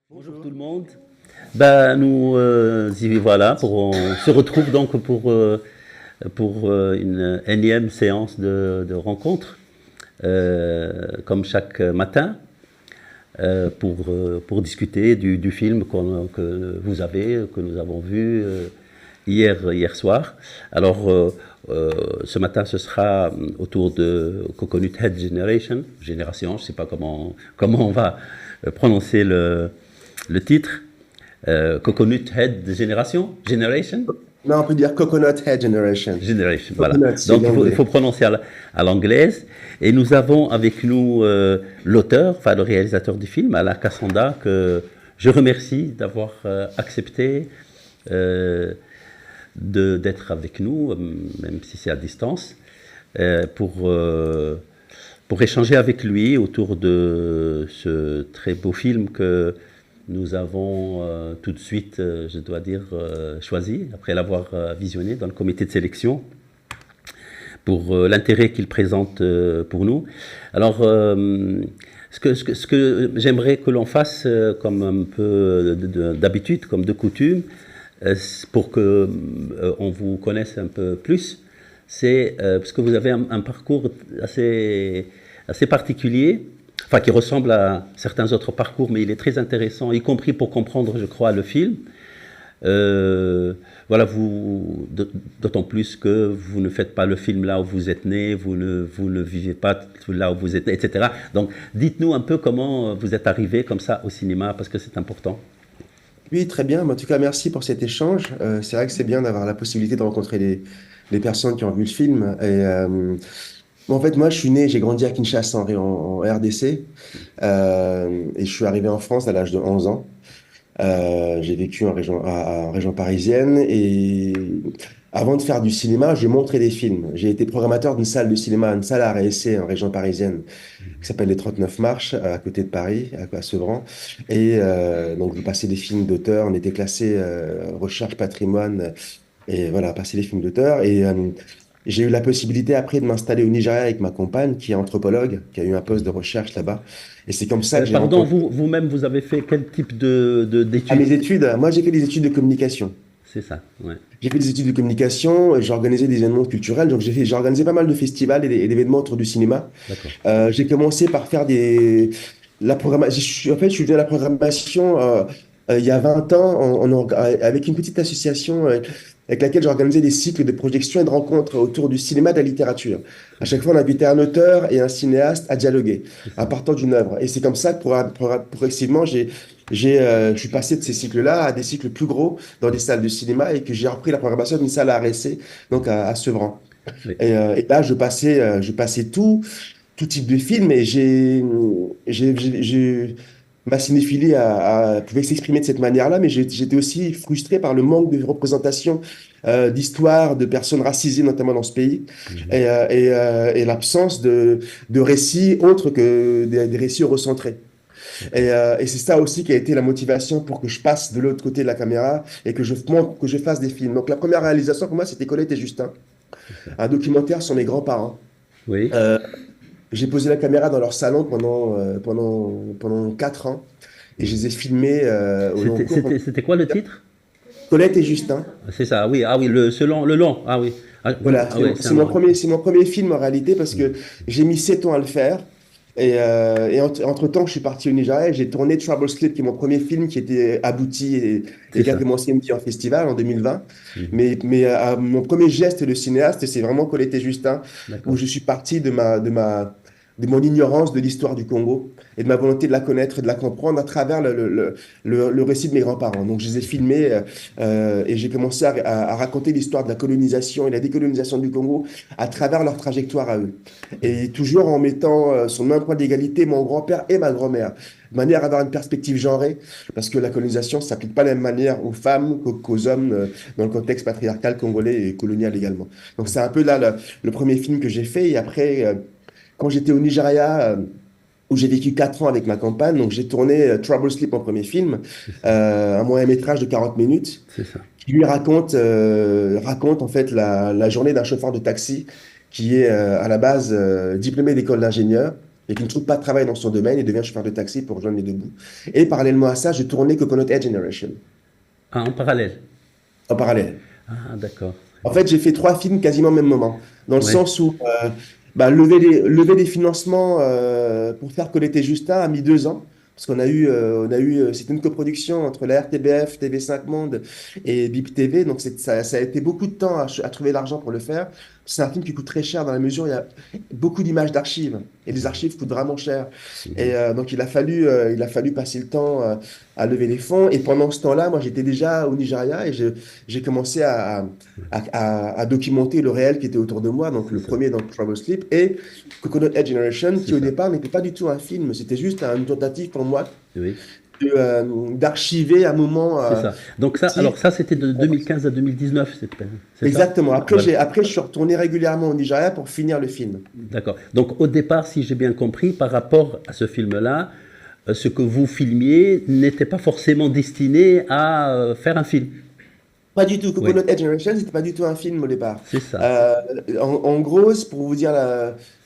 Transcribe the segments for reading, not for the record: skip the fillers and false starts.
Bonjour tout Bonjour. le monde. Ben, nous y voilà, on se retrouve donc pour une énième séance de rencontre, comme chaque matin, pour discuter du film que vous avez, que nous avons vu hier soir. Alors, ce matin, ce sera autour de Coconut Head Génération, je ne sais pas comment on va prononcer le titre. Coconut Head Generation. Non, on peut dire Coconut Head Generation. Generation, voilà. Coconut, c'est Donc il l'anglais. faut prononcer à l'anglaise. Et nous avons avec nous l'auteur, enfin le réalisateur du film, Ala Kassanda, que je remercie d'avoir accepté euh, d'être avec nous, même si c'est à distance, euh, pour, euh, pour échanger avec lui autour de ce très beau film que nous avons tout de suite, je dois dire, choisi, après l'avoir visionné dans le comité de sélection, pour l'intérêt qu'il présente pour nous. Alors, ce que j'aimerais que l'on fasse, comme un peu d'habitude, comme de coutume, pour que on vous connaisse un peu plus, c'est parce que vous avez un parcours assez particulier, enfin qui ressemble à certains autres parcours, mais il est très intéressant, y compris pour comprendre, je crois, le film. Euh, voilà, d'autant plus que vous ne faites pas le film là où vous êtes né, vous ne vivez pas là où vous êtes né, etc. Donc, dites-nous un peu comment vous êtes arrivé comme ça au cinéma, parce que c'est important. Oui, très bien. En tout cas, merci pour cet échange. C'est vrai que c'est bien d'avoir la possibilité de rencontrer les personnes qui ont vu le film. En fait, moi, je suis né, j'ai grandi à Kinshasa en RDC. Et je suis arrivé en France à l'âge de 11 ans. J'ai vécu en région parisienne et avant de faire du cinéma, j'ai montré des films. J'ai été programmateur d'une salle de cinéma, une salle à arrêt essai en région parisienne qui s'appelle les 39 Marches à côté de Paris, à Sevran. Et donc, je passais des films d'auteur. On était classé recherche patrimoine et voilà, passer des films d'auteur. Et j'ai eu la possibilité après de m'installer au Nigeria avec ma compagne qui est anthropologue, qui a eu un poste de recherche là-bas. Et c'est comme ça que j'ai Pardon, rencontré vous-même, vous avez fait quel type à d'études? mes études. Moi, j'ai fait des études de communication. C'est ça, ouais. J'ai fait des études de communication, j'ai organisé des événements culturels, donc j'ai organisé pas mal de festivals et d'événements autour du cinéma. D'accord. J'ai commencé par faire la programmation. En fait, je suis venu à la programmation il y a 20 ans avec une petite association avec laquelle j'organisais des cycles de projection et de rencontres autour du cinéma et de la littérature. À Très chaque bien. fois, on invitait un auteur et un cinéaste à dialoguer C'est à ça. partir d'une œuvre. Et c'est comme ça que progressivement, je suis passé de ces cycles-là à des cycles plus gros dans des salles de cinéma et que j'ai repris la programmation d'une salle à RSC, donc à Sevran. Oui. Et là, je passais tout type de film et ma cinéphilie pouvait s'exprimer de cette manière-là, mais j'étais aussi frustré par le manque de représentation d'histoires de personnes racisées, notamment dans ce pays, Mhm. et l'absence de récits autres que des récits recentrés. D'accord. Et c'est ça aussi qui a été la motivation pour que je passe de l'autre côté de la caméra et que je fasse des films. Donc la première réalisation pour moi, c'était Colette et Justin, C'est ça. un documentaire sur mes grands-parents. Oui. Euh, j'ai posé la caméra dans leur salon pendant 4 ans et je les ai filmés au long cours. C'était quoi le titre? Colette et Justin. C'est ça, ah oui, le long, ah oui. Voilà, Ah oui, c'est un long. c'est mon premier film en réalité parce que j'ai mis 7 ans à le faire. Et entre-temps, je suis parti au Nigeria et j'ai tourné Trouble Slip, qui est mon premier film qui était abouti et C'est qui a ça. commencé en festival en 2020. Mhm. Mon premier geste de cinéaste, c'est vraiment Colette et Justin, où D'accord. je suis parti de mon ignorance de l'histoire du Congo et de ma volonté de la connaître et de la comprendre à travers le récit de mes grands-parents. Donc, je les ai filmés et j'ai commencé à raconter l'histoire de la colonisation et la décolonisation du Congo à travers leur trajectoire à eux. Et toujours en mettant sur le même point d'égalité mon grand-père et ma grand-mère, de manière à avoir une perspective genrée, parce que la colonisation ne s'applique pas de la même manière aux femmes qu'aux hommes dans le contexte patriarcal congolais et colonial également. Donc c'est un peu là le premier film que j'ai fait. Et après, quand j'étais au Nigeria, où j'ai vécu 4 ans avec ma compagne, donc j'ai tourné Trouble Sleep, mon premier film, C'est ça. un moyen métrage de 40 minutes C'est ça. qui lui raconte en fait la journée d'un chauffeur de taxi qui est à la base diplômé d'école d'ingénieur. et qui ne trouve pas de travail dans son domaine et devient chauffeur de taxi pour rejoindre les deux bouts. Et parallèlement à ça, je tournais Coconut Head Generation, Ah, en parallèle. en parallèle. Ah, d'accord. En fait, j'ai fait trois films quasiment au même moment, dans le Ouais, sens où lever des financements pour faire Collecter Justin a mis 2 ans, parce c'était une coproduction entre la RTBF, TV5 Monde et BIP TV, donc ça a été beaucoup de temps à trouver l'argent pour le faire. C'est un film qui coûte très cher dans la mesure où il y a beaucoup d'images d'archives, et les archives coûtent vraiment cher. Et donc il a fallu passer le temps à lever les fonds, et pendant ce temps-là, moi j'étais déjà au Nigeria, et j'ai commencé à documenter le réel qui était autour de moi, donc c'est le ça. premier dans Trouble Sleep, et Coconut Head Generation, C'est qui au ça. départ n'était pas du tout un film, c'était juste une tentative pour moi Oui, d'archiver un moment c'est ça. Donc ça, alors politique. ça, c'était de 2015 à 2019, c'est ça? Exactement. Voilà. Après, je suis retourné régulièrement au Nigeria pour finir le film. D'accord. Donc au départ, si j'ai bien compris, par rapport à ce film-là, ce que vous filmiez n'était pas forcément destiné à faire un film. Pas du tout. Oui, Coconut Head Generation, c'était pas du tout un film au départ. c'est ça. Euh, en gros, c'est pour vous dire,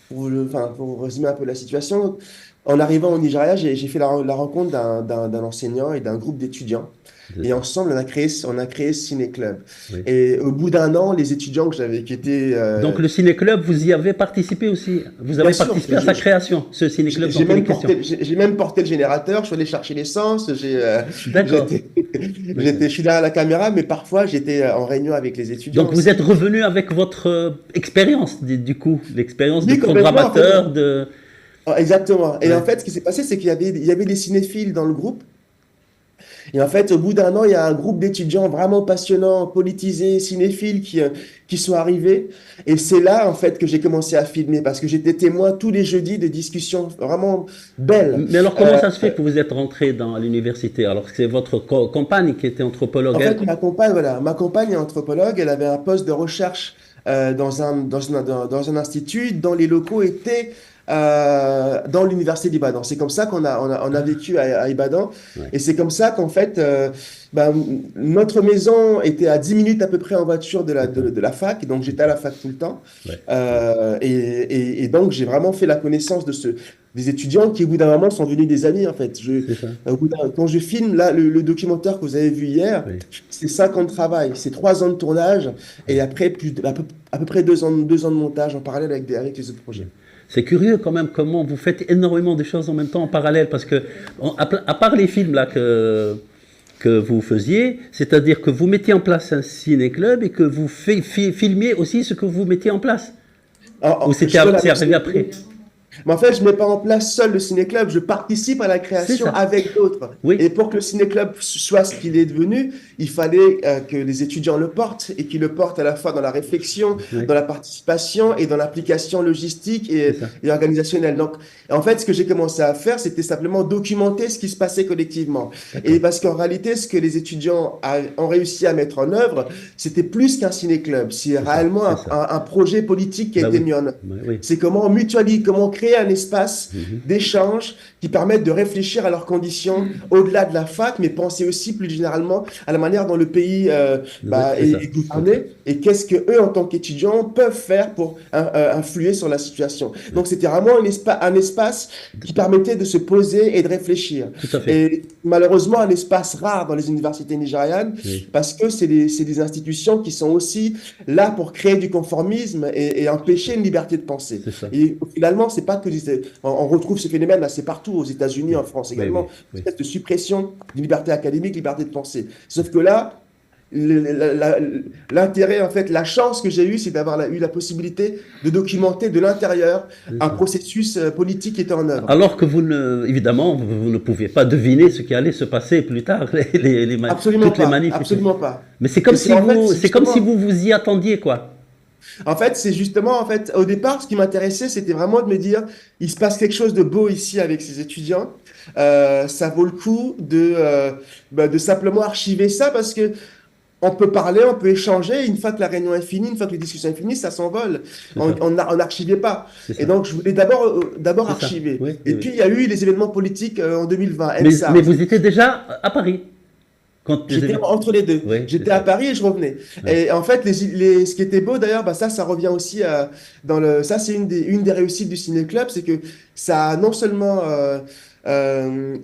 pour résumer un peu la situation, en arrivant au Nigeria, j'ai fait la rencontre d'un enseignant et d'un groupe d'étudiants. C'est Et ça. ensemble, on a créé Ciné Club. Oui. Et au bout d'un an, les étudiants qui étaient... Donc le ciné-club, vous y avez participé aussi. Vous bien avez sûr, participé à sa création, ce ciné-club dont il est question. j'ai même porté le générateur, je suis allé chercher l'essence, D'accord. D'accord. je suis derrière la caméra, mais parfois j'étais en réunion avec les étudiants Donc vous êtes aussi. revenu avec votre expérience, du coup, l'expérience de Oui, complètement, en fait. programmateur, de... Exactement. Et en Ouais, fait, ce qui s'est passé, c'est il y avait des cinéphiles dans le groupe. Et en fait, au bout d'un an, il y a un groupe d'étudiants vraiment passionnants, politisés, cinéphiles qui sont arrivés. Et c'est là, en fait, que j'ai commencé à filmer parce que j'étais témoin tous les jeudis de discussions vraiment belles. mais alors, comment Euh, ça se fait que vous êtes rentré dans l'université? Alors que c'est votre compagne qui était anthropologue, En elle? fait, ma compagne est anthropologue. Elle avait un poste de recherche dans un institut dont les locaux étaient dans l'université d'Ibadan. C'est comme ça on a vécu à Ibadan. Ouais, Et c'est comme ça qu'en fait, notre maison était à 10 minutes à peu près en voiture d'accord. de la fac. Donc, j'étais à la fac tout le temps. Ouais, Et donc, j'ai vraiment fait la connaissance des étudiants qui, au bout d'un moment, sont devenus des amis, en fait. c'est ça. Quand je filme, là, le documentaire que vous avez vu hier, Oui, c'est 5 ans de travail, c'est 3 ans de tournage, et oui. après, à peu près 2 ans de montage en parallèle avec les autres projets. C'est curieux quand même comment vous faites énormément de choses en même temps en parallèle parce que à part les films là que vous faisiez, c'est-à-dire que vous mettiez en place un ciné-club et que vous filmiez aussi ce que vous mettiez en place. Ou Je suis dans la c'est arrivé après. Mais en fait, je ne mets pas en place seul le ciné-club, je participe à la C'est création ça. avec d'autres. Oui, Et pour que le ciné-club soit ce qu'il est devenu, il fallait que les étudiants le portent et qu'ils le portent à la fois dans la réflexion, oui, dans la participation et dans l'application logistique c'est ça. et organisationnelle. Donc, en fait, ce que j'ai commencé à faire, c'était simplement documenter ce qui se passait collectivement. Et D'accord. parce qu'en réalité, ce que les étudiants ont réussi à mettre en œuvre, c'était plus qu'un ciné-club. C'est C'est ça. réellement C'est ça. un projet politique qui a Bah été oui. mis en œuvre. Bah oui. C'est comment mutualiser, comment créer un espace Mhm. d'échange qui permettent de réfléchir à leurs conditions au-delà de la fac, mais penser aussi plus généralement à la manière dont le pays Oui, c'est ça. est C'est ça. gouverné et qu'est-ce que eux, en tant qu'étudiants, peuvent faire pour influer sur la situation. Oui. Donc, c'était vraiment un espace qui permettait de se poser et de réfléchir. Tout à fait. Et malheureusement, un espace rare dans les universités nigérianes Oui, parce que c'est des institutions qui sont aussi là pour créer du conformisme et empêcher une liberté de pensée. c'est ça. Et finalement, c'est pas que on retrouve ce phénomène là, c'est partout aux États-Unis, Oui, en France oui, oui. également, une Oui. espèce de suppression de liberté académique, liberté de pensée. Sauf que là, l'intérêt, en fait, la chance que j'ai eue, c'est d'avoir eu la possibilité de documenter de l'intérieur C'est un ça. processus politique qui était en œuvre. Alors que évidemment, vous ne pouviez pas deviner ce qui allait se passer plus tard, Absolument toutes les pas, manifs et tout. absolument pas. Mais Et c'est en fait, c'est comme si vous vous y attendiez, quoi. en fait, c'est justement, en fait, au départ, ce qui m'intéressait, c'était vraiment de me dire, il se passe quelque chose de beau ici avec ces étudiants. Ça vaut le coup de simplement archiver ça parce que on peut parler, on peut échanger. Une fois que la réunion est finie, une fois que les discussions sont finies, ça s'envole. C'est ça, On n'archivait pas. c'est Et ça, donc, je voulais d'abord c'est ça. archiver. Oui, Et oui, puis, oui. il y a eu les événements politiques en 2020, Mais EndSARS. vous étiez déjà à Paris Quand les J'étais événements... entre les deux. Oui, c'est J'étais à ça. Paris et je revenais. Ouais. Et en fait, ce qui était beau d'ailleurs, bah ça revient aussi ça c'est une des réussites du Ciné Club, c'est que ça a non seulement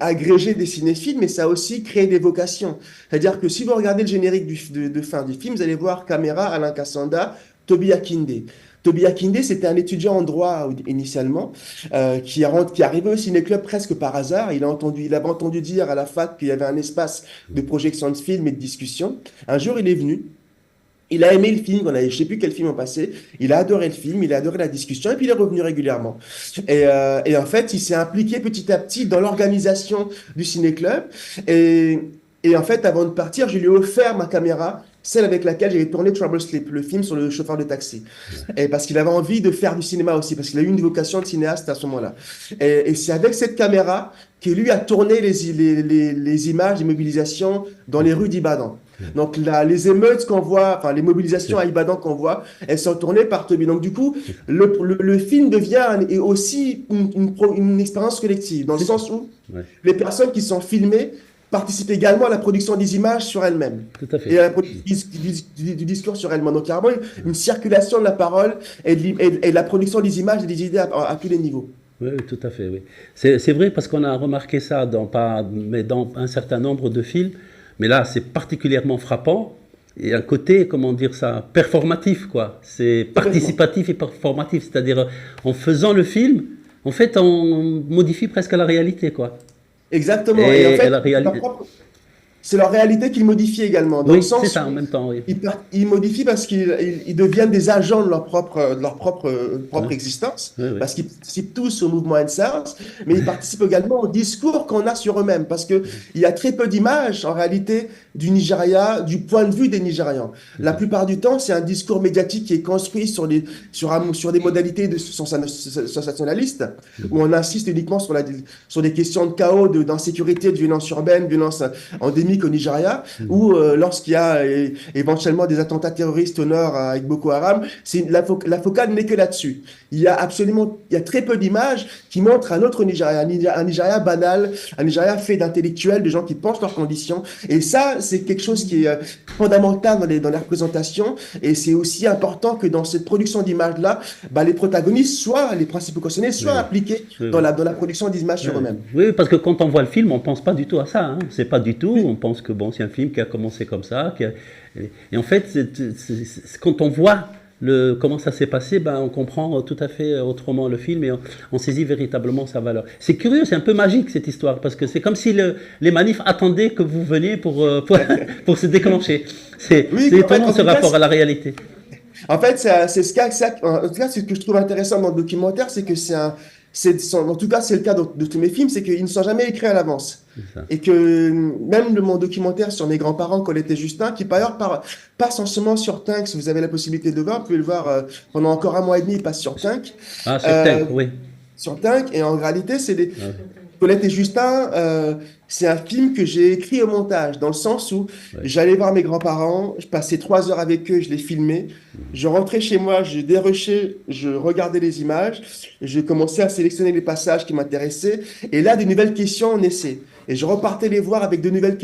agrégé des cinéphiles, mais ça a aussi créé des vocations. C'est-à-dire que si vous regardez le générique de fin du film, vous allez voir Caméra, Alain Cassanda, Toby Akinde. Toby Akinde, c'était un étudiant en droit initialement, qui est arrivé au ciné-club presque par hasard. Il avait entendu dire à la fac qu'il y avait un espace de projection de films et de discussion. Un jour, il est venu. Il a aimé le film, je ne sais plus quel film on passait. Il a adoré le film, il a adoré la discussion, et puis il est revenu régulièrement. Et en fait, il s'est impliqué petit à petit dans l'organisation du ciné-club. Et, et en fait, avant de partir, je lui ai offert ma caméra, celle avec laquelle j'avais tourné Trouble Sleep, le film sur le chauffeur de taxi. Et parce qu'il avait envie de faire du cinéma aussi, parce qu'il a eu une vocation de cinéaste à ce moment-là. Et c'est avec cette caméra que lui a tourné les images des mobilisations dans les rues d'Ibadan. Donc les émeutes qu'on voit, enfin les mobilisations C'est à Ibadan qu'on voit, elles sont tournées par Toby. Donc du coup, c'est ça. le film devient aussi une expérience collective, dans le C'est ça. sens où Ouais, les personnes qui sont filmées participent également à la production des images sur elles-mêmes tout à et fait. à la production du discours sur elles-mêmes. Donc il y a vraiment une circulation de la parole et de la production des images et des idées à tous les niveaux. Oui, oui, tout à fait, oui. C'est vrai parce qu'on a remarqué ça mais dans un certain nombre de films, mais là c'est particulièrement frappant. Et un côté, comment dire ça, performatif, quoi. C'est Complètement. participatif et performatif, c'est-à-dire en faisant le film, en fait, on modifie presque la réalité, quoi. Exactement. Et en Et fait, la réalité, c'est leur réalité qu'ils modifient également, dans le oui, c'est sens ça en où même temps, oui. ils modifient parce qu'ils deviennent des agents de leur propre Hein. existence, Oui, oui. parce qu'ils participent tous au mouvement NSARS, mais ils participent également au discours qu'on a sur eux-mêmes, parce qu'il y a très peu d'images, en réalité, du Nigeria, du point de vue des Nigérians. C'est La ça. plupart du temps, c'est un discours médiatique qui est construit sur des modalités sensationnalistes, où on insiste uniquement sur des questions de chaos, d'insécurité, de violence urbaine, violence endémique au Nigeria, ou lorsqu'il y a éventuellement des attentats terroristes au nord avec Boko Haram, la focale n'est que là-dessus. Il y a très peu d'images qui montrent un autre Nigeria, un Nigeria banal, un Nigeria fait d'intellectuels, de gens qui pensent leurs conditions. Et ça, c'est quelque chose qui est fondamental dans les représentations. Et c'est aussi important que dans cette production d'images-là, bah, les protagonistes, soit les principaux concernés, Oui, soient oui. impliqués Oui, oui. dans la production d'images sur Ouais. eux-mêmes. Oui, parce que quand on voit le film, on pense pas du tout à ça. Hein. C'est pas du tout. On pense que bon, c'est un film qui a commencé comme ça. Et en fait, quand on voit comment ça s'est passé, ben, on comprend tout à fait autrement le film et on saisit véritablement sa valeur. C'est curieux, c'est un peu magique cette histoire parce que c'est comme si les manifs attendaient que vous veniez pour se déclencher. Oui, C'est en fait, étonnant ce rapport à la réalité. c'est en tout cas, ce que je trouve intéressant dans le documentaire, c'est que en tout cas, c'est le cas de tous mes films, c'est qu'ils ne sont jamais écrits à l'avance. C'est ça. Et que même mon documentaire sur mes grands-parents, Colette et Justin, qui par ailleurs passe en ce moment sur Tinc, si vous avez la possibilité de le voir, vous pouvez le voir pendant encore un mois et demi, il passe sur Tinc. Ah, sur Euh, Tank, oui. sur Tinc, et en réalité, Ah, Colette et Justin, c'est un film que j'ai écrit au montage, dans le sens où ouais. j'allais voir mes grands-parents, je passais 3 heures avec eux, je les filmais, je rentrais chez moi, je dérushais, je regardais les images, je commençais à sélectionner les passages qui m'intéressaient, et là, des nouvelles questions naissaient. Et je repartais les voir avec de nouvelles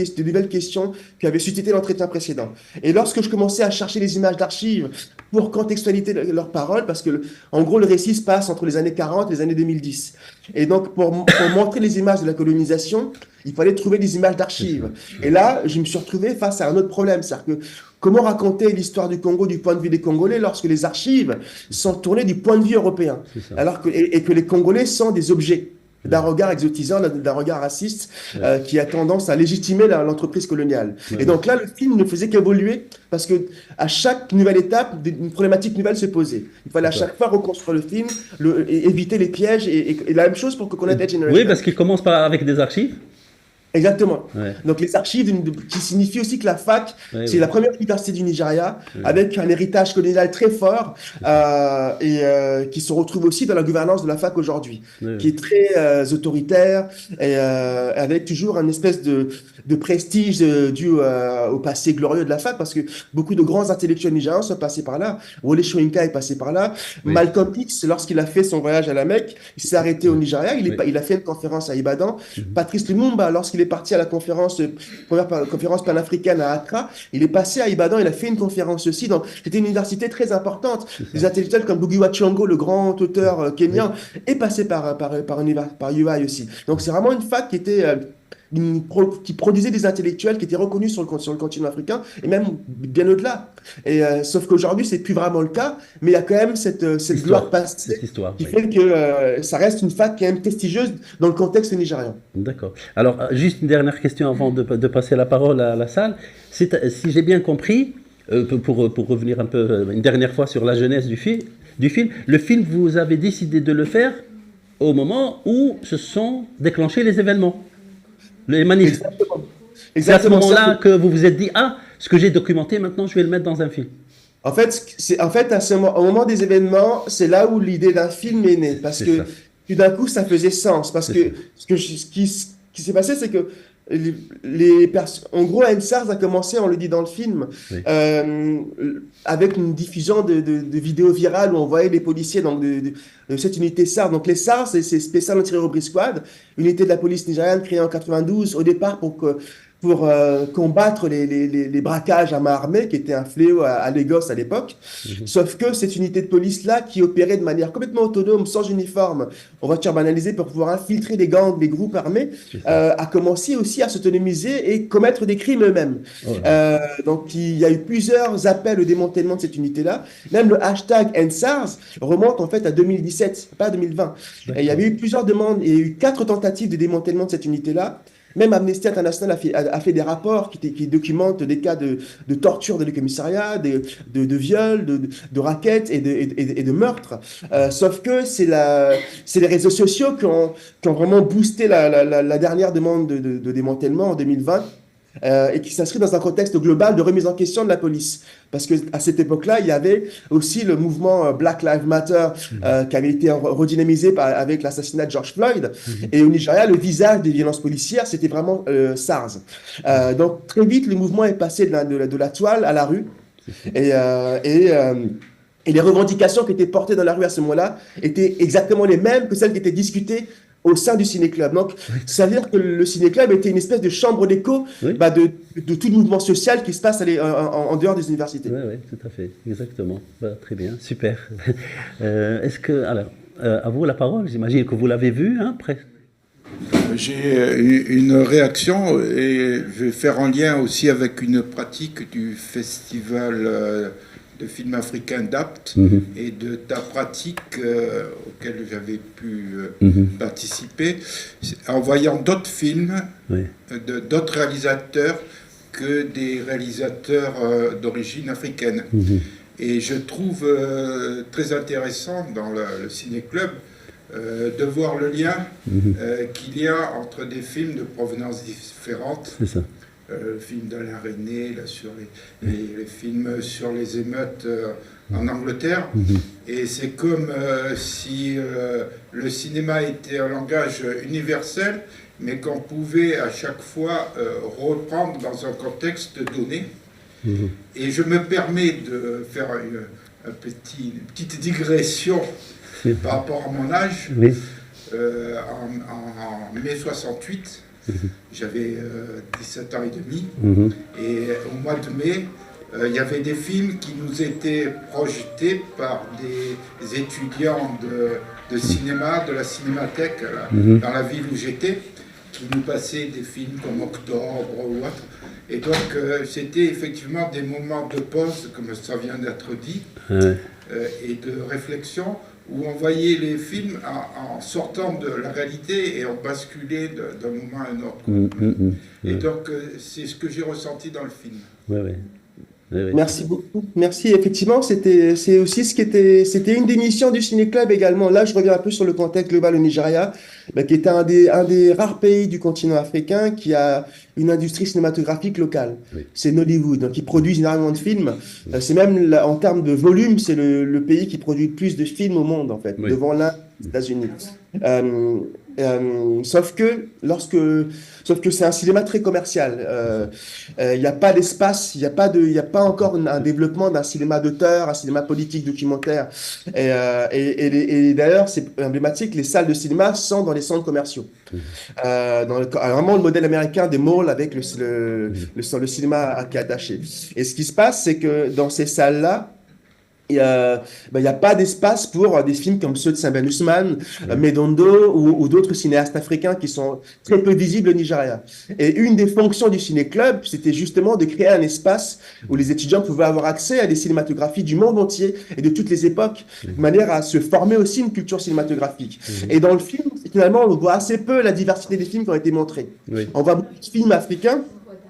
questions qui avaient suscité l'entretien précédent. Et lorsque je commençais à chercher les images d'archives pour contextualiser leurs paroles, parce que, en gros, le récit se passe entre les années 40 et les années 2010. Et donc, pour montrer les images de la colonisation, il fallait trouver des images C'est ça. d'archives. Et là, je me suis retrouvé face à un autre problème. C'est-à-dire que comment raconter l'histoire du Congo du point de vue des Congolais lorsque les archives sont tournées du point de vue européen, C'est ça. et que les Congolais sont des objets d'un regard exotisant, d'un regard raciste, Ouais. qui a tendance à légitimer l'entreprise coloniale. Ouais, Et ouais. donc là, le film ne faisait qu'évoluer parce que à chaque nouvelle étape, une problématique nouvelle se posait. Il fallait à D'accord. chaque fois reconstruire le film, et éviter les pièges, et la même chose pour Coconut Head Oui, Generation. parce qu'il commence avec des archives. Exactement. Ouais. Donc les archives, qui signifie aussi que la fac, Ouais, c'est ouais. la première université du Nigeria, Ouais. avec un héritage colonial très fort, qui se retrouve aussi dans la gouvernance de la fac aujourd'hui, Ouais, qui ouais. est très autoritaire, et avec toujours un espèce de prestige dû au passé glorieux de la fac, parce que beaucoup de grands intellectuels nigérians sont passés par là. Wole Soyinka est passé par là. Oui. Malcolm X, lorsqu'il a fait son voyage à la Mecque, il s'est arrêté au Nigeria, Oui. il a fait une conférence à Ibadan. Mhm. Patrice Lumumba, lorsqu'il est parti à la première conférence panafricaine à Accra, il est passé à Ibadan, il a fait une conférence aussi. Donc, c'était une université très importante. Des intellectuels comme Ngugi wa Thiong'o, le grand auteur Oui, kenyan, est passé par UI aussi. Donc, c'est vraiment une fac qui était qui produisait des intellectuels qui étaient reconnus sur le continent africain et même bien au-delà. Et sauf qu'aujourd'hui, c'est plus vraiment le cas, mais il y a quand même cette gloire cette passée histoire, qui oui. fait que ça reste une fac quand même prestigieuse dans le contexte nigérian. D'accord. Alors, juste une dernière question avant de passer la parole à la salle. Si j'ai bien compris, pour revenir un peu une dernière fois sur la genèse du film, le film, vous avez décidé de le faire au moment où se sont déclenchés les événements, les manifs. Exactement. C'est à ce Exactement ça. moment-là que vous vous êtes dit, ah, ce que j'ai documenté maintenant, je vais le mettre dans un film. En fait au moment des événements, c'est là où l'idée d'un film est née. Parce C'est que ça, tout d'un coup, ça faisait sens. Parce c'est ça. que ce qui s'est passé, c'est que en gros, NSARS a commencé, on le dit dans le film, Oui. euh, avec une diffusion de vidéos virales où on voyait les policiers donc, de cette unité SARS. Donc les SARS, c'est Special Anti-Robbery Squad, unité de la police nigériane créée en 92 au départ pour combattre les braquages à main armée, qui était un fléau à Lagos à l'époque. Mhm. Sauf que cette unité de police-là, qui opérait de manière complètement autonome, sans uniforme, en voiture banalisée, pour pouvoir infiltrer les gangs, les groupes armés, C'est ça. a commencé aussi à s'autonomiser et commettre des crimes eux-mêmes. Oh là là. Donc il y a eu plusieurs appels au démantèlement de cette unité-là. Même le hashtag NSARS remonte en fait à 2017, pas 2020. Et il y avait D'accord. eu plusieurs demandes, il y a eu 4 tentatives de démantèlement de cette unité-là. Même Amnesty International a fait des rapports qui documentent des cas de torture dans les commissariats, de viols, de rackets et de meurtres. Sauf que c'est les réseaux sociaux qui ont vraiment boosté la dernière demande de démantèlement en 2020. Et qui s'inscrit dans un contexte global de remise en question de la police. Parce qu'à cette époque-là, il y avait aussi le mouvement Black Lives Matter Mhm. qui avait été redynamisé avec l'assassinat de George Floyd. Mhm. Et au Nigeria, le visage des violences policières, c'était vraiment SARS. Donc très vite, le mouvement est passé de la toile à la rue. C'est ça. Et les revendications qui étaient portées dans la rue à ce moment-là étaient exactement les mêmes que celles qui étaient discutées au sein du ciné-club. Donc, ça veut dire que le ciné-club était une espèce de chambre d'écho Oui, de tout mouvement social qui se passe en dehors des universités. oui, oui, tout à fait, exactement. Bah, très bien, super. Est-ce que, alors, à vous la parole, j'imagine que vous l'avez vu, hein, J'ai une réaction et je vais faire un lien aussi avec une pratique du festival de films africains d'Apt Mhm. et de ta pratique auquel j'avais pu Mhm. participer en voyant d'autres films Oui, d'autres réalisateurs que des réalisateurs d'origine africaine. Mhm. Et je trouve très intéressant dans le ciné-club de voir le lien Mhm. qu'il y a entre des films de provenance différente. c'est ça. Le film d'Alain Resnais, là, sur les films sur les émeutes en Angleterre. Mhm. Et c'est comme si le cinéma était un langage universel, mais qu'on pouvait à chaque fois reprendre dans un contexte donné. Mhm. Et je me permets de faire une petite digression C'est- par rapport à mon âge. Oui. En mai 68, j'avais 17 ans et demi, Mhm. et au mois de mai, il y avait des films qui nous étaient projetés par des étudiants de cinéma, de la cinémathèque, là, Mhm. dans la ville où j'étais, qui nous passaient des films comme Octobre ou autre. Et donc, c'était effectivement des moments de pause, comme ça vient d'être dit, Ouais. et de réflexion, où on voyait les films en sortant de la réalité et on basculait d'un moment à un autre. Mhm. Mhm. Et Ouais. donc, c'est ce que j'ai ressenti dans le film. Ouais, ouais. Ouais, ouais. Merci beaucoup. Merci. Effectivement, c'est aussi c'était une des missions du Ciné-Club également. Là, je reviens un peu sur le contexte global au Nigeria, qui était un des rares pays du continent africain qui a une industrie cinématographique locale. Oui. C'est Nollywood, donc ils produisent énormément de films. C'est même, en termes de volume, c'est le pays qui produit le plus de films au monde, en fait, Oui. devant aux États-Unis. Euh, Sauf que c'est un cinéma très commercial. Il n'y a pas d'espace, il y a pas encore un développement d'un cinéma d'auteur, un cinéma politique documentaire. Et d'ailleurs, c'est emblématique, les salles de cinéma sont dans les centres commerciaux. Vraiment le modèle américain des malls avec le cinéma qui est attaché. Et ce qui se passe, c'est que dans ces salles-là, il n'y a pas d'espace pour des films comme ceux de Saint-Ben Ousmane, Medondo ou d'autres cinéastes africains qui sont très peu visibles au Nigeria. Et une des fonctions du ciné-club, c'était justement de créer un espace où les étudiants pouvaient avoir accès à des cinématographies du monde entier et de toutes les époques, de manière à se former aussi une culture cinématographique. Et dans le film, finalement, on voit assez peu la diversité des films qui ont été montrés. Oui. On voit beaucoup de films africains,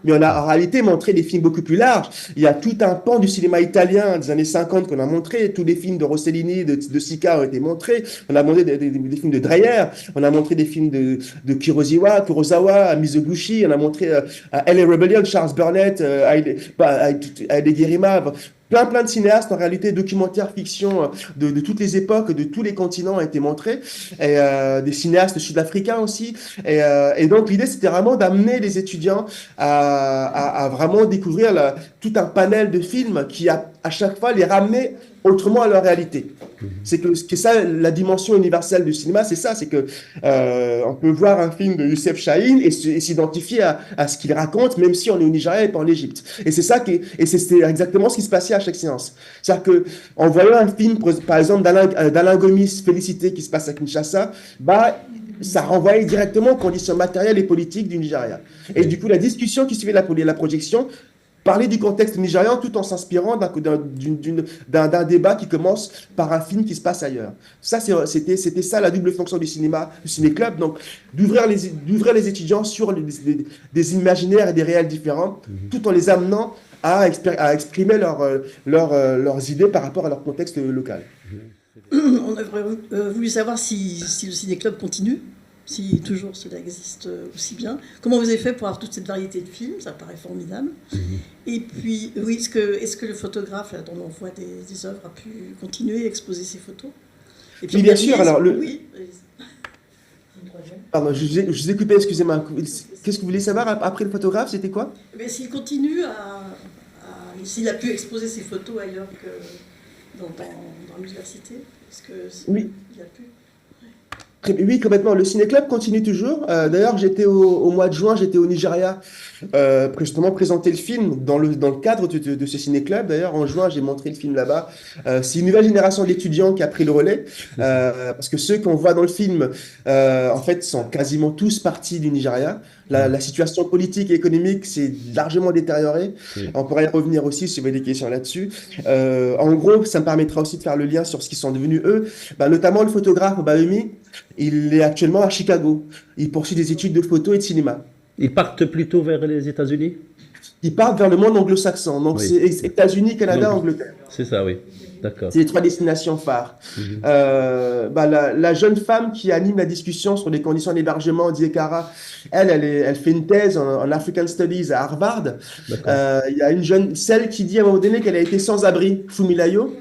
mais on a en réalité montré des films beaucoup plus larges. Il y a tout un pan du cinéma italien des années 50 qu'on a montré. Tous les films de Rossellini, de Sica ont été montrés. On a montré des films de Dreyer. On a montré des films de Kurosawa, Mizoguchi. On a montré L.A. Rebellion, Charles Burnett, Heide Guerima. Plein de cinéastes, en réalité, documentaires, fiction, de toutes les époques, de tous les continents ont été montrés, et des cinéastes sud-africains aussi. Et donc, l'idée, c'était vraiment d'amener les étudiants à vraiment découvrir tout un panel de films qui, à chaque fois, les ramener autrement à leur réalité. C'est ça, la dimension universelle du cinéma, c'est ça, c'est que on peut voir un film de Youssef Chahine et s'identifier à ce qu'il raconte, même si on est au Nigeria et pas en Égypte. Et c'est ça c'était exactement ce qui se passait à chaque séance. C'est-à-dire que en voyant un film, par exemple d'Alain Gomis, Félicité, qui se passe à Kinshasa, ça renvoyait directement aux conditions matérielles et politiques du Nigeria. Et du coup, la discussion qui suivait la projection parler du contexte nigérian tout en s'inspirant d'un débat qui commence par un film qui se passe ailleurs. Ça, c'était ça la double fonction du ciné-club, donc d'ouvrir les étudiants sur des imaginaires et des réels différents, tout en les amenant à exprimer leurs idées par rapport à leur contexte local. On aurait voulu savoir si le ciné-club continue, si toujours cela existe aussi bien. Comment vous avez fait pour avoir toute cette variété de films? Ça paraît formidable. Et puis, oui, est-ce que le photographe, là, dont on voit des œuvres, a pu continuer à exposer ses photos? Et puis, oui, bien sûr. Alors, oui. Pardon, je vous ai coupé, excusez-moi. Qu'est-ce que vous voulez savoir après le photographe? C'était quoi? S'il continue s'il a pu exposer ses photos ailleurs que dans l'université, est-ce qu'il a pu? Oui, complètement. Le ciné-club continue toujours. D'ailleurs, au mois de juin, j'étais au Nigeria, justement présenter le film dans le cadre de ce ciné-club. D'ailleurs, en juin, j'ai montré le film là-bas. C'est une nouvelle génération d'étudiants qui a pris le relais, parce que ceux qu'on voit dans le film, en fait, sont quasiment tous partis du Nigeria. La situation politique et économique s'est largement détériorée. On pourrait y revenir aussi si vous avez des questions là-dessus. En gros, ça me permettra aussi de faire le lien sur ce qu'ils sont devenus eux. Notamment le photographe Obaumi, il est actuellement à Chicago. Il poursuit des études de photo et de cinéma. Ils partent plutôt vers les États-Unis? Ils partent vers le monde anglo-saxon. Donc c'est États-Unis, Canada, Angleterre. C'est ça, oui. D'accord. C'est les 3 destinations phares. La jeune femme qui anime la discussion sur les conditions d'hébergement, Diekara, elle fait une thèse en African Studies à Harvard. Il y a celle qui dit à un moment donné qu'elle a été sans abri, Fumilayo.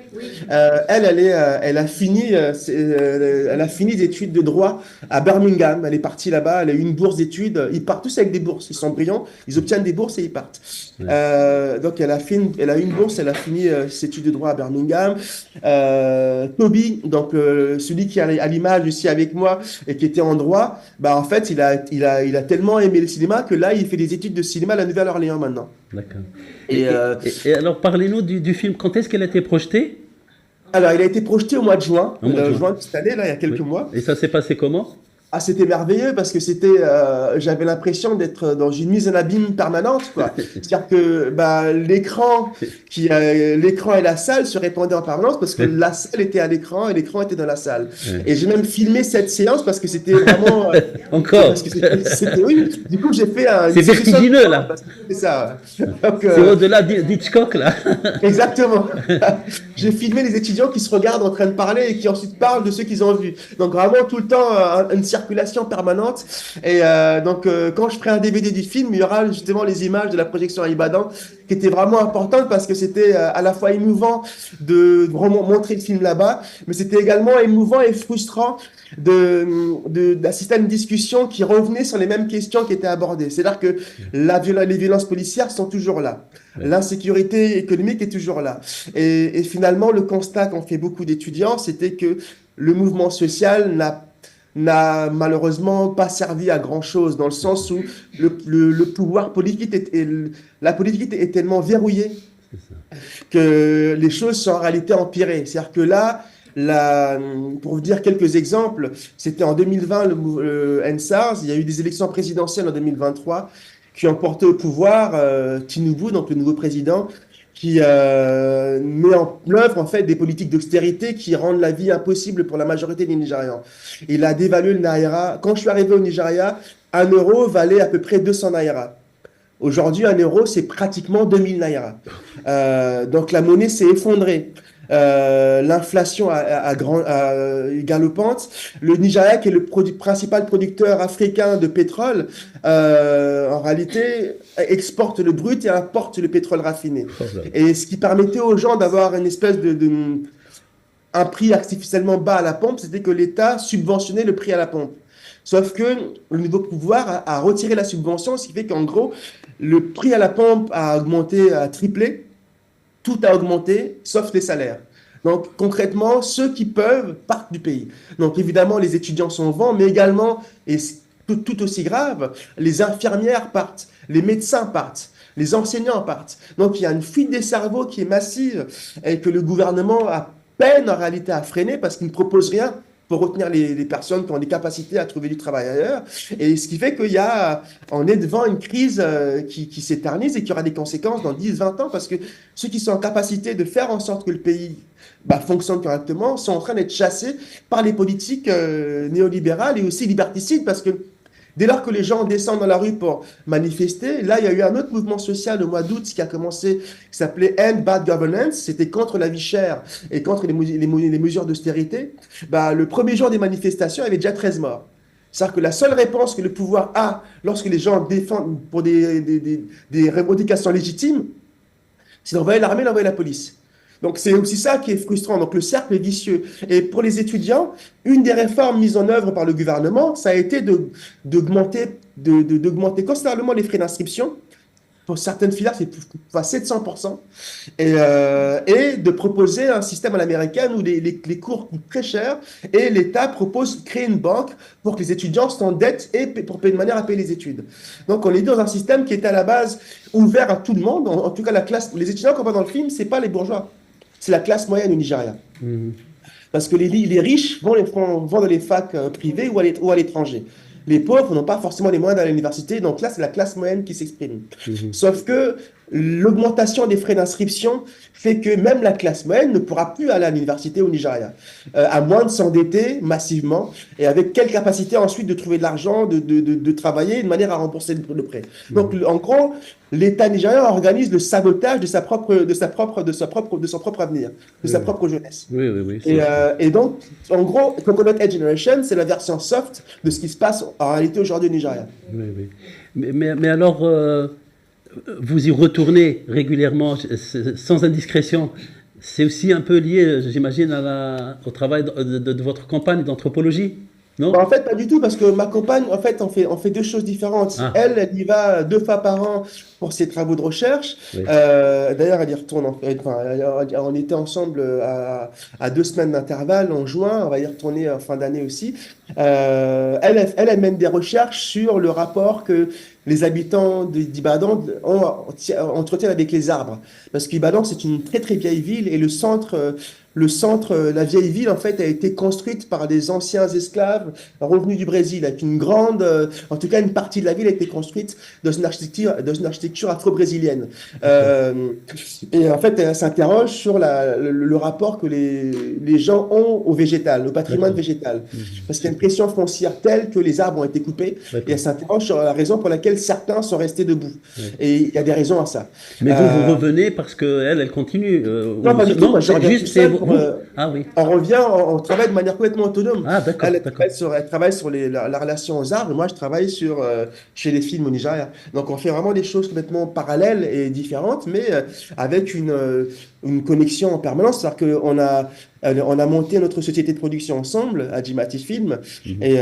Elle a fini des études de droit à Birmingham. Elle est partie là-bas, elle a eu une bourse d'études. Ils partent tous avec des bourses. Ils sont brillants, ils obtiennent des bourses et ils partent. Donc elle a eu une bourse, elle a fini ses études de droit à Birmingham. Toby, donc celui qui est à l'image ici avec moi et qui était en droit, en fait il a tellement aimé le cinéma que là il fait des études de cinéma à la Nouvelle-Orléans maintenant. D'accord. Et alors parlez-nous du film. Quand est-ce qu'elle a été projetée? Alors il a été projeté au mois de juin, juin de cette année, là, il y a quelques mois. Et ça s'est passé comment? C'était merveilleux parce que j'avais l'impression d'être dans une mise en abîme permanente, quoi. C'est-à-dire que l'écran et la salle se répondaient en permanence parce que la salle était à l'écran et l'écran était dans la salle. Et j'ai même filmé cette séance parce que c'était vraiment encore. Parce que oui. Du coup, j'ai fait un. C'est vertigineux là. C'est ça. C'est au-delà d'Hitchcock là. Exactement. J'ai filmé les étudiants qui se regardent en train de parler et qui ensuite parlent de ceux qu'ils ont vus. Donc vraiment tout le temps une circulation circulation permanente. Et donc, quand je ferai un DVD du film, il y aura justement les images de la projection à Ibadan, qui étaient vraiment importantes parce que c'était à la fois émouvant de vraiment montrer le film là-bas, mais c'était également émouvant et frustrant d'assister à une discussion qui revenait sur les mêmes questions qui étaient abordées. C'est-à-dire que les violences policières sont toujours là. Ouais. L'insécurité économique est toujours là. Et finalement, le constat qu'ont fait beaucoup d'étudiants, c'était que le mouvement social n'a malheureusement pas servi à grand-chose, dans le sens où le pouvoir politique la politique est tellement verrouillée que les choses sont en réalité empirées. C'est-à-dire que là, pour vous dire quelques exemples, c'était en 2020 le NSARS, il y a eu des élections présidentielles en 2023 qui ont porté au pouvoir Tinubu, donc le nouveau président, qui met en œuvre en fait des politiques d'austérité qui rendent la vie impossible pour la majorité des Nigérians. Il a dévalué le naira. Quand je suis arrivé au Nigeria, 1 euro valait à peu près 200 naira. Aujourd'hui, 1 euro, c'est pratiquement 2000 naira. Donc la monnaie s'est effondrée. L'inflation galopante. Le Nigeria, qui est le principal producteur africain de pétrole, en réalité, exporte le brut et importe le pétrole raffiné. Et ce qui permettait aux gens d'avoir une espèce un prix artificiellement bas à la pompe, c'était que l'État subventionnait le prix à la pompe. Sauf que le nouveau pouvoir a retiré la subvention, ce qui fait qu'en gros, le prix à la pompe a augmenté, a triplé. Tout a augmenté, sauf les salaires. Donc, concrètement, ceux qui peuvent partent du pays. Donc, évidemment, les étudiants sont au vent, mais également, et tout aussi grave, les infirmières partent, les médecins partent, les enseignants partent. Donc, il y a une fuite des cerveaux qui est massive et que le gouvernement a peine en réalité à freiner parce qu'il ne propose rien pour retenir les personnes qui ont des capacités à trouver du travail ailleurs. Et ce qui fait on est devant une crise qui s'éternise et qui aura des conséquences dans 10-20 ans parce que ceux qui sont en capacité de faire en sorte que le pays fonctionne correctement sont en train d'être chassés par les politiques néolibérales et aussi liberticides parce que dès lors que les gens descendent dans la rue pour manifester, là, il y a eu un autre mouvement social au mois d'août qui a commencé, qui s'appelait End Bad Governance. C'était contre la vie chère et contre les mesures d'austérité. Le premier jour des manifestations, il y avait déjà 13 morts. C'est-à-dire que la seule réponse que le pouvoir a lorsque les gens défendent pour des revendications légitimes, c'est d'envoyer l'armée, d'envoyer la police. Donc, c'est aussi ça qui est frustrant. Donc, le cercle est vicieux. Et pour les étudiants, une des réformes mises en œuvre par le gouvernement, ça a été d'augmenter considérablement les frais d'inscription. Pour certaines filières, c'est 700%. Et de proposer un système à l'américaine où les cours coûtent très cher et l'État propose de créer une banque pour que les étudiants s'endettent et pour payer de manière à payer les études. Donc, on est dans un système qui était à la base ouvert à tout le monde. En tout cas, les étudiants qu'on voit dans le film, ce n'est pas les bourgeois. C'est la classe moyenne au Nigeria. Parce que les riches vont dans les facs privées ou à l'étranger. Les pauvres n'ont pas forcément les moyens d'aller à l'université, donc là, c'est la classe moyenne qui s'exprime. Sauf que l'augmentation des frais d'inscription fait que même la classe moyenne ne pourra plus aller à l'université au Nigeria, à moins de s'endetter massivement, et avec quelle capacité ensuite de trouver de l'argent, de travailler de manière à rembourser le prêt. Donc, en gros, l'État nigérien organise le sabotage de son propre avenir, de sa propre jeunesse. Oui. Et donc, en gros, Coconut Head Generation, c'est la version soft de ce qui se passe en réalité aujourd'hui au Nigeria. Oui. Mais alors, vous y retournez régulièrement, sans indiscrétion. C'est aussi un peu lié, j'imagine, au travail de votre compagne d'anthropologie, non? En fait, pas du tout, parce que ma compagne, en fait, on fait deux choses différentes. Ah. Elle y va 2 fois par an pour ses travaux de recherche. Oui. D'ailleurs, elle y retourne. On était ensemble à 2 semaines d'intervalle en juin. On va y retourner en fin d'année aussi. Elle mène des recherches sur le rapport que les habitants d'Ibadan entretiennent avec les arbres. Parce qu'Ibadan, c'est une très très vieille ville et la vieille ville, en fait, a été construite par des anciens esclaves revenus du Brésil, avec en tout cas, une partie de la ville a été construite dans une architecture culture afro-brésilienne. Et en fait, elle s'interroge sur le rapport que les gens ont au végétal, au patrimoine D'accord. végétal. Mhm. Parce qu'il y a une pression foncière telle que les arbres ont été coupés, et D'accord. elle s'interroge sur la raison pour laquelle certains sont restés debout. Ouais. Et il y a des raisons à ça. Mais vous, vous Euh, revenez parce qu'elle, elle continue. non, pas du tout. Non, Moi, je c'est reviens juste, tout c'est seul vous. pour. Ah oui. On revient, on travaille de manière complètement autonome. Ah, d'accord, d'accord. Elle travaille sur la relation aux arbres, et moi, je travaille chez les films au Nigeria. Donc, on fait vraiment des choses complètement parallèles et différentes, mais avec une connexion en permanence. C'est-à-dire on a monté notre société de production ensemble, Adjimati Film, Mhm. et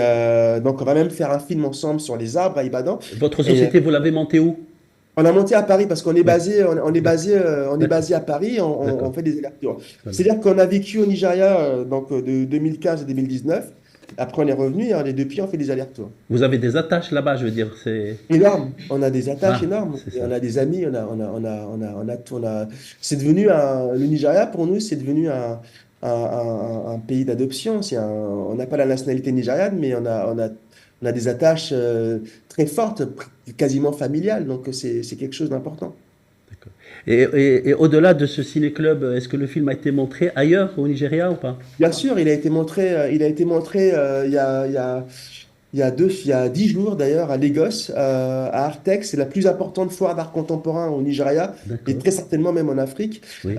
donc on va même faire un film ensemble sur les arbres à Ibadan. Votre Et société, vous l'avez montée où? on a monté à Paris parce qu'on est Oui. basé, on est basé, on est D'accord. basé à Paris, on D'accord. fait des allers-retours. Voilà. C'est-à-dire qu'on a vécu au Nigeria de 2015 à 2019. Après, on est revenu et depuis, on fait des allers-retours. Vous avez des attaches là-bas, je veux dire. C'est. Énorme. On a des attaches Ah, énormes. c'est Et ça. on a des amis. C'est devenu le Nigeria pour nous, c'est devenu un pays d'adoption. On n'a pas la nationalité nigériane, mais on a des attaches très fortes, quasiment familiales. Donc, c'est quelque chose d'important. D'accord. Et au-delà de ce ciné-club, est-ce que le film a été montré ailleurs, au Nigeria ou pas? Bien sûr, il a été montré il y a 10 jours d'ailleurs à Lagos, à Artex. C'est la plus importante foire d'art contemporain au Nigeria et D'accord. très certainement même en Afrique. Oui.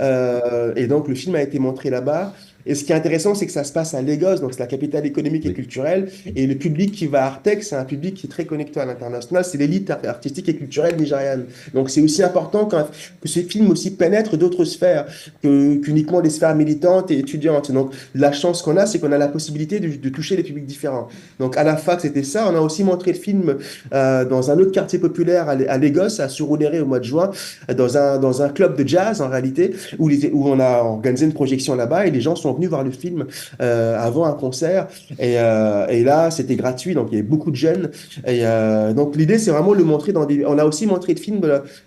Et donc le film a été montré là-bas. Et ce qui est intéressant, c'est que ça se passe à Lagos, donc c'est la capitale économique et Oui. culturelle. Et le public qui va à Artex, c'est un public qui est très connecté à l'international. C'est l'élite artistique et culturelle nigériane. Donc c'est aussi important que ces films aussi pénètrent d'autres sphères qu'uniquement des sphères militantes et étudiantes. Donc la chance qu'on a, c'est qu'on a la possibilité de toucher des publics différents. Donc à la fac, c'était ça. On a aussi montré le film dans un autre quartier populaire à Lagos, à Surulere au mois de juin, dans un club de jazz en réalité, où on a organisé une projection là-bas et les gens sont venus voir le film avant un concert. Et là, c'était gratuit, donc il y avait beaucoup de jeunes. Et donc l'idée, c'est vraiment le montrer dans des. On a aussi montré le film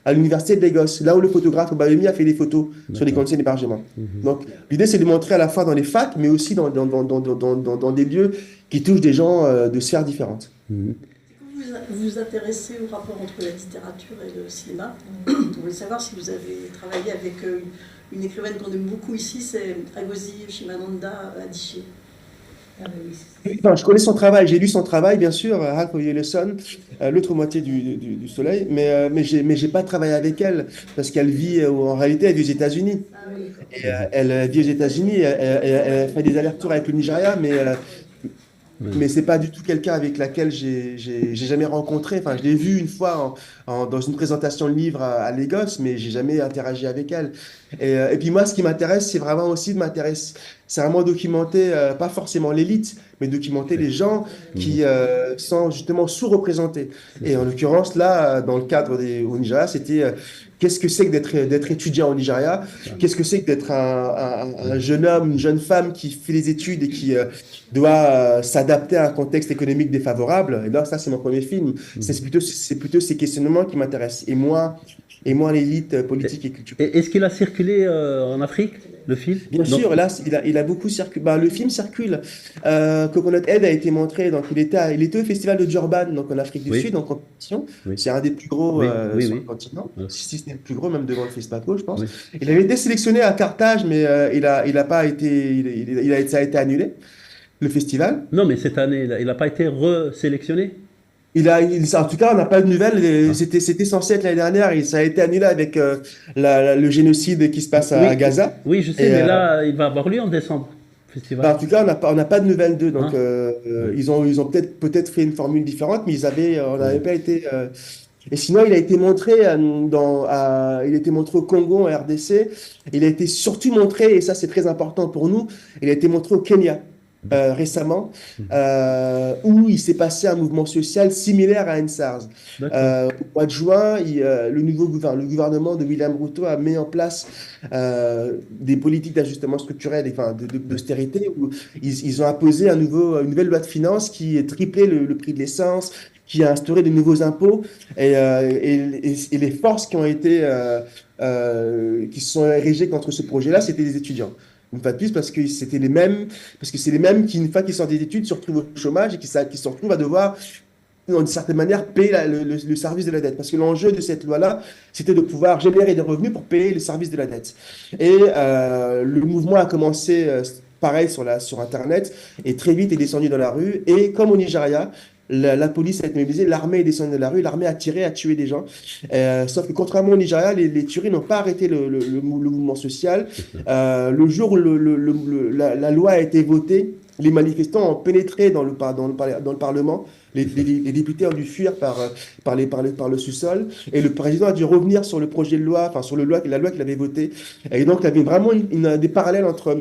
à l'université de Lagos, là où le photographe Obayomi a fait des photos sur les D'accord. conditions d'hébergement. Mhm. Donc l'idée, c'est de montrer à la fois dans les facs, mais aussi dans des lieux qui touchent des gens de sphères différentes. Mhm. Vous vous intéressez au rapport entre la littérature et le cinéma. Je voulais savoir si vous avez travaillé avec une écrivaine qu'on aime beaucoup ici, c'est Ngozi Chimamanda Adichie. Ah, bah oui, c'est ça. Enfin, je connais son travail, j'ai lu son travail, bien sûr, Half of the Sun, l'autre moitié du soleil, mais j'ai pas travaillé avec elle, parce qu'elle vit, en réalité, elle vit aux États-Unis. Ah oui, d'accord. Et, elle vit aux États-Unis, elle fait des allers-retours avec le Nigeria, mais c'est pas du tout quelqu'un avec laquelle j'ai jamais rencontré. Enfin, je l'ai vu une fois dans une présentation de livre à Lagos, mais j'ai jamais interagi avec elle. Et puis moi, ce qui m'intéresse, c'est vraiment aussi c'est vraiment documenter, pas forcément l'élite, mais documenter les gens qui sont justement sous-représentés. Et en l'occurrence, là, dans le cadre au Nigeria, c'était qu'est-ce que c'est que d'être étudiant au Nigeria? Qu'est-ce que c'est que d'être un jeune homme, une jeune femme qui fait des études et qui doit s'adapter à un contexte économique défavorable? Et là, ça, c'est mon premier film. C'est plutôt ces questionnements qui m'intéressent. Et moi l'élite politique et culturelle. Est-ce qu'il a circulé en Afrique, le film? Bien Non. sûr, là, il a beaucoup circulé. Bah, le film circule. Coconut Head a été montré, donc il était au festival de Durban, donc en Afrique du Oui. Sud, en compétition. Oui. C'est un des plus gros Oui, oui, sur oui. le continent, Ouais. si ce n'est le plus gros, même devant le FESPACO, je pense. Oui. Il avait été sélectionné à Carthage, mais il a pas été, ça a été annulé, le festival. Non, mais cette année, il n'a pas été resélectionné? En tout cas, on n'a pas de nouvelles. Ah. C'était censé être l'année dernière et ça a été annulé avec le génocide qui se passe à Oui. Gaza. Oui, je sais, Et, mais là, il va avoir lieu en décembre, le festival. Bah, en tout cas, on n'a pas de nouvelles d'eux. Donc, Ah. ils ont peut-être fait une formule différente, mais on n'avait pas été. Et sinon, il a été montré il a été montré au Congo, en RDC. Il a été surtout montré, et ça c'est très important pour nous, il a été montré au Kenya récemment, où il s'est passé un mouvement social similaire à NSARS. D'accord. Au mois de juin, le gouvernement de William Ruto a mis en place des politiques d'ajustement structurel, enfin d'austérité, où ils ont imposé une nouvelle loi de finances qui a triplé le prix de l'essence, qui a instauré de nouveaux impôts, et les forces qui se sont érigées contre ce projet-là, c'était des étudiants. Une fois de plus, parce que c'est les mêmes qui, une fois qu'ils sortent des études, se retrouvent au chômage et qui se retrouvent à devoir d'une certaine manière, payer le service de la dette. Parce que l'enjeu de cette loi-là, c'était de pouvoir générer des revenus pour payer le service de la dette. Et le mouvement a commencé, pareil, sur Internet, et très vite est descendu dans la rue. Et comme au Nigeria, la police a été mobilisée, l'armée est descendue dans la rue, l'armée a tiré, a tué des gens. Sauf que contrairement au Nigeria, les tueries n'ont pas arrêté le mouvement social. Le jour où la loi a été votée, les manifestants ont pénétré dans le Parlement. Les députés ont dû fuir par le sous-sol. Et le président a dû revenir sur le projet de loi, enfin sur la loi qu'il avait votée. Et donc, il y avait vraiment des parallèles entre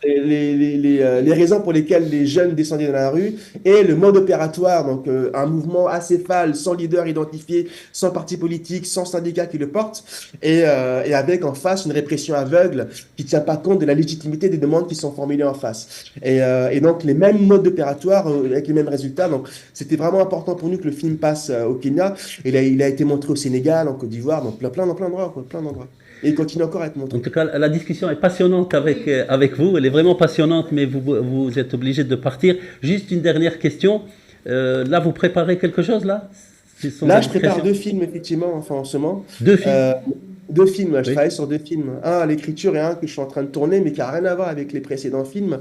les raisons pour lesquelles les jeunes descendaient dans la rue et le mode opératoire, donc un mouvement acéphale, sans leader identifié, sans parti politique, sans syndicat qui le porte, et avec en face une répression aveugle qui ne tient pas compte de la légitimité des demandes qui sont formulées en face. Et donc les mêmes modes opératoires avec les mêmes résultats. Donc c'était vraiment important pour nous que le film passe au Kenya. Et il a été montré au Sénégal, en Côte d'Ivoire, donc plein d'endroits. Et il continue encore à être montré. En tout cas, la discussion est passionnante avec vous. Elle est vraiment passionnante, mais vous êtes obligé de partir. Juste une dernière question. Là, vous préparez quelque chose, là? Là, je prépare 2 films, effectivement, enfin, en ce moment. 2 films 2 films, je Oui. travaille sur 2 films. Un à l'écriture et un que je suis en train de tourner, mais qui n'a rien à voir avec les précédents films.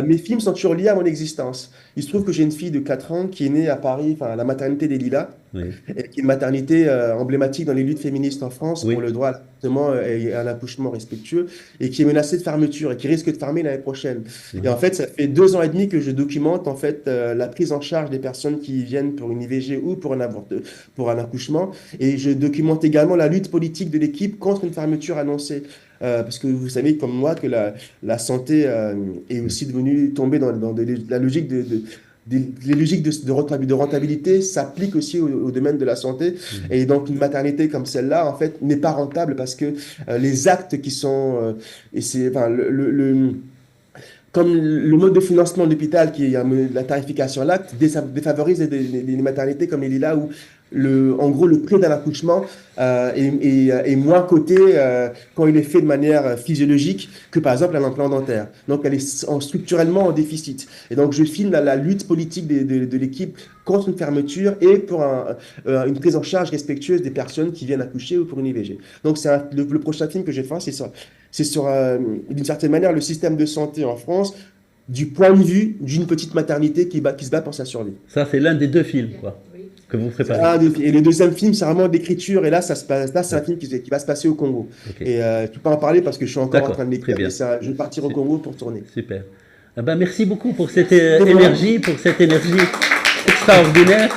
Mes films sont toujours liés à mon existence. Il se trouve que j'ai une fille de 4 ans qui est née à Paris, enfin, à la maternité des Lilas, Oui. qui est une maternité emblématique dans les luttes féministes en France Oui. pour le droit à l'avortement et à un accouchement respectueux, et qui est menacée de fermeture et qui risque de fermer l'année prochaine. Et en fait, ça fait 2 ans et demi que je documente en fait la prise en charge des personnes qui viennent pour une IVG ou pour un accouchement, et je documente également la lutte politique de l'équipe contre une fermeture annoncée. Parce que vous savez comme moi que la santé est aussi devenue tomber dans la logique les logiques de rentabilité s'appliquent aussi au domaine de la santé. Et donc, une maternité comme celle-là, en fait, n'est pas rentable parce que les actes qui sont... et c'est, enfin, comme le mode de financement de l'hôpital, qui est la tarification à l'acte, défavorise les maternités comme les Lilas, où en gros, le prix d'un accouchement est moins coté quand il est fait de manière physiologique que par exemple un implant dentaire. Donc, elle est structurellement en déficit. Et donc, je filme la lutte politique de l'équipe contre une fermeture et pour une prise en charge respectueuse des personnes qui viennent accoucher ou pour une IVG. Donc, le prochain film que je vais faire, c'est sur d'une certaine manière, le système de santé en France du point de vue d'une petite maternité qui se bat pour sa survie. Ça, c'est l'un des 2 films, quoi, que vous préparez. Et le deuxième film, c'est vraiment d'écriture. Et là, c'est un film qui va se passer au Congo. Okay. Et je ne peux pas en parler parce que je suis encore en train de l'écrire. Mais je vais partir au Congo pour tourner. Super. Eh ben, merci beaucoup pour cette énergie, extraordinaire.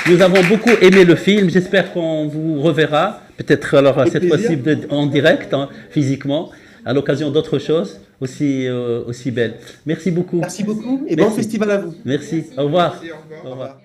Nous avons beaucoup aimé le film. J'espère qu'on vous reverra. Peut-être alors cette fois-ci en direct, physiquement, à l'occasion d'autres choses aussi belles. Merci beaucoup. Merci beaucoup et bon festival à vous. Merci. Au revoir. Merci, au revoir. Au revoir.